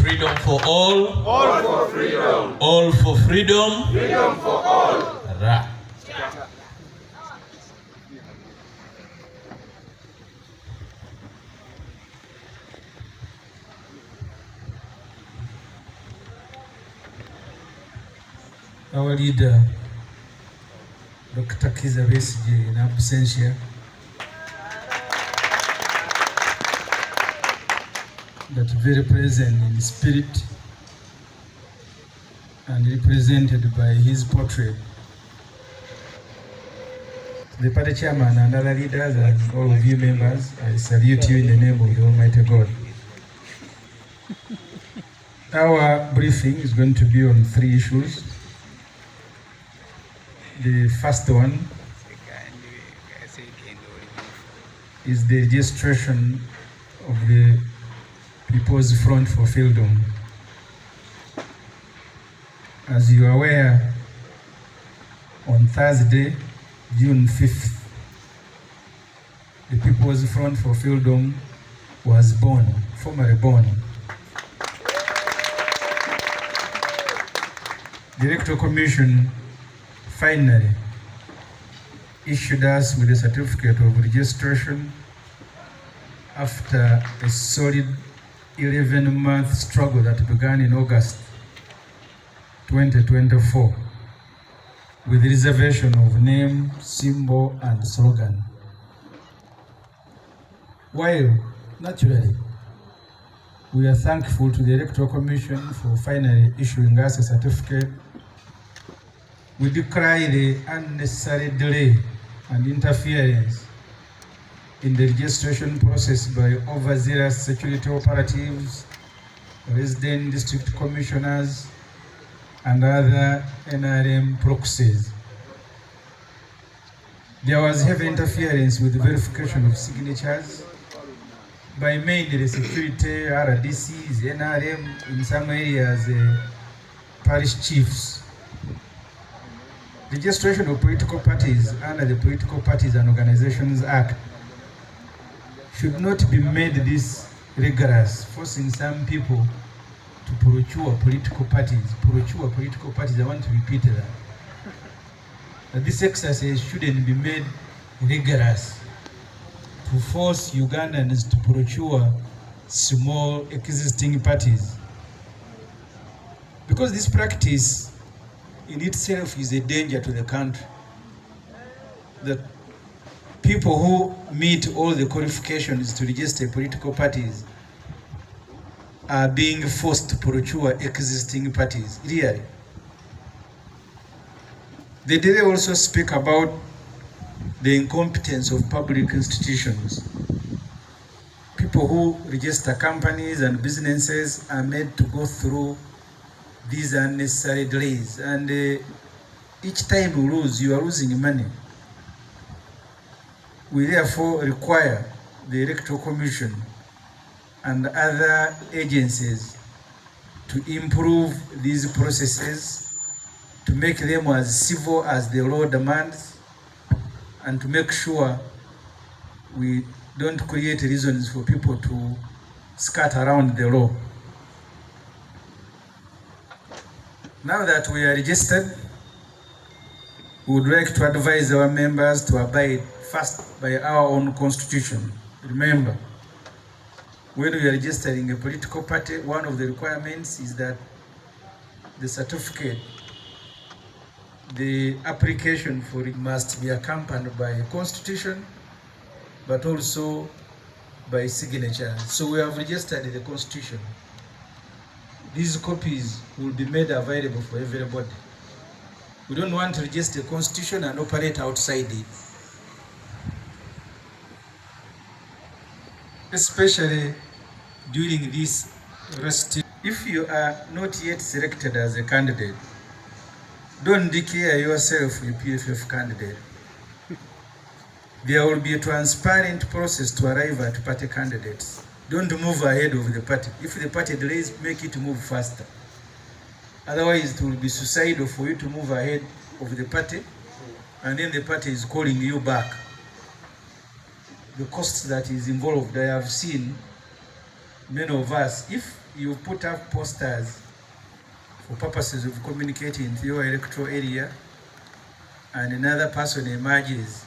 Freedom for all. All for freedom. All for freedom. Freedom for all. Ra. Our leader, Dr. Kiza Besigye, in absentia, that very present in spirit and represented by his portrait. The party chairman and other leaders and all of you members, I salute you in the name of the Almighty God. Our briefing is going to be on 3 issues. The first one is the registration of the People's Front for Freedom. As you are aware, on Thursday, June 5th, the People's Front for Freedom was born, formally born. The Electoral Commission finally issued us with a certificate of registration after a solid 11-month struggle that began in August 2024 with reservation of name, symbol, and slogan. While, naturally, we are thankful to the Electoral Commission for finally issuing us a certificate, we decry the unnecessary delay and interference in the registration process by overzealous security operatives, resident district commissioners, and other NRM proxies. There was heavy interference with the verification of signatures by mainly security, RDCs, NRM, in some areas, parish chiefs. Registration of political parties under the Political Parties and Organizations Act should not be made this rigorous, forcing some people to procure political parties. Procure political parties, I want to repeat that this exercise shouldn't be made rigorous to force Ugandans to procure small existing parties. Because this practice in itself is a danger to the country. That people who meet all the qualifications to register political parties are being forced to procure existing parties, really. The delay also speak about the incompetence of public institutions. People who register companies and businesses are made to go through these unnecessary delays, and each time you lose, you are losing money. We therefore require the Electoral Commission and other agencies to improve these processes, to make them as civil as the law demands, and to make sure we don't create reasons for people to skirt around the law. Now that we are registered, we would like to advise our members to abide first by our own constitution. Remember, when we are registering a political party, one of the requirements is that the certificate, the application for it must be accompanied by a constitution, but also by signature. So we have registered the constitution. These copies will be made available for everybody. We don't want to register the constitution and operate outside it. Especially during this rest. If you are not yet selected as a candidate, don't declare yourself a PFF candidate. There will be a transparent process to arrive at party candidates. Don't move ahead of the party. If the party delays, make it move faster. Otherwise, it will be suicidal for you to move ahead of the party, and then the party is calling you back. The cost that is involved, I have seen many of us, if you put up posters for purposes of communicating to your electoral area, and another person emerges,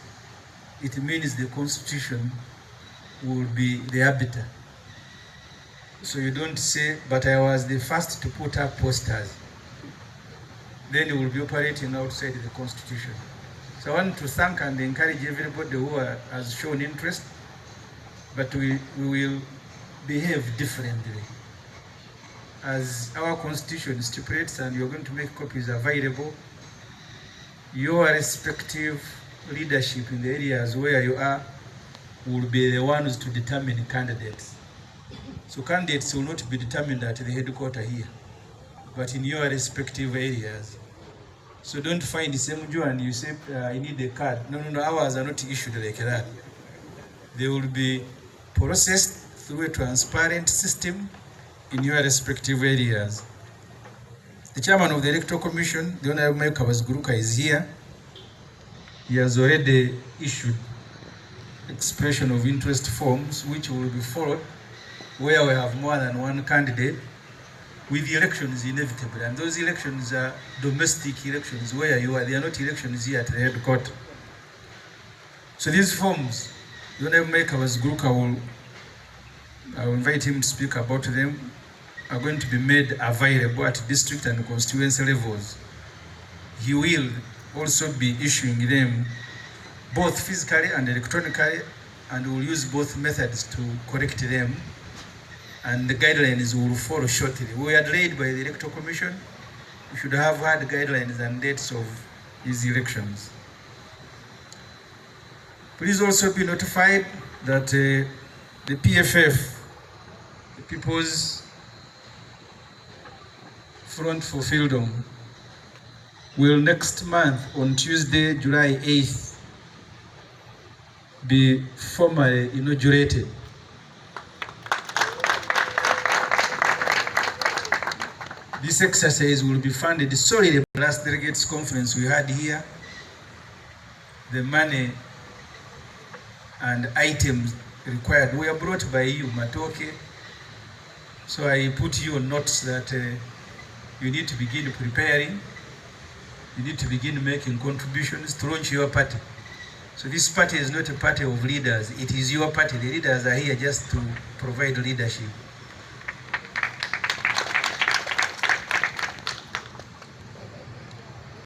it means the constitution will be the arbiter. So you don't say, but I was the first to put up posters. Then you will be operating outside the constitution. So I want to thank and encourage everybody who has shown interest, but we will behave differently. As our constitution stipulates, and you're going to make copies available, your respective leadership in the areas where you are will be the ones to determine candidates. So candidates will not be determined at the headquarters here, but in your respective areas. So don't find the same Joe and you say, I need a card. No, ours are not issued like that. They will be processed through a transparent system in your respective areas. The chairman of the Electoral Commission, the Honorable Mike Kabaziguruka, is here. He has already issued expression of interest forms, which will be followed where we have more than one candidate, with the elections inevitable. And those elections are domestic elections where you are. They are not elections here at the headquarters. So these forms, the Honorable Mike Kabaziguruka I will invite him to speak about them, are going to be made available at district and constituency levels. He will also be issuing them both physically and electronically, and will use both methods to correct them, and the guidelines will follow shortly. We are delayed by the Electoral Commission. We should have had guidelines and dates of these elections. Please also be notified that the PFF, the People's Front for Freedom, will next month on Tuesday, July 8th, be formally inaugurated. This exercise will be funded solely the last delegates conference we had here. The money and items required were brought by you, Matoke. So I put you on notes that you need to begin preparing. You need to begin making contributions to launch your party. So this party is not a party of leaders. It is your party. The leaders are here just to provide leadership.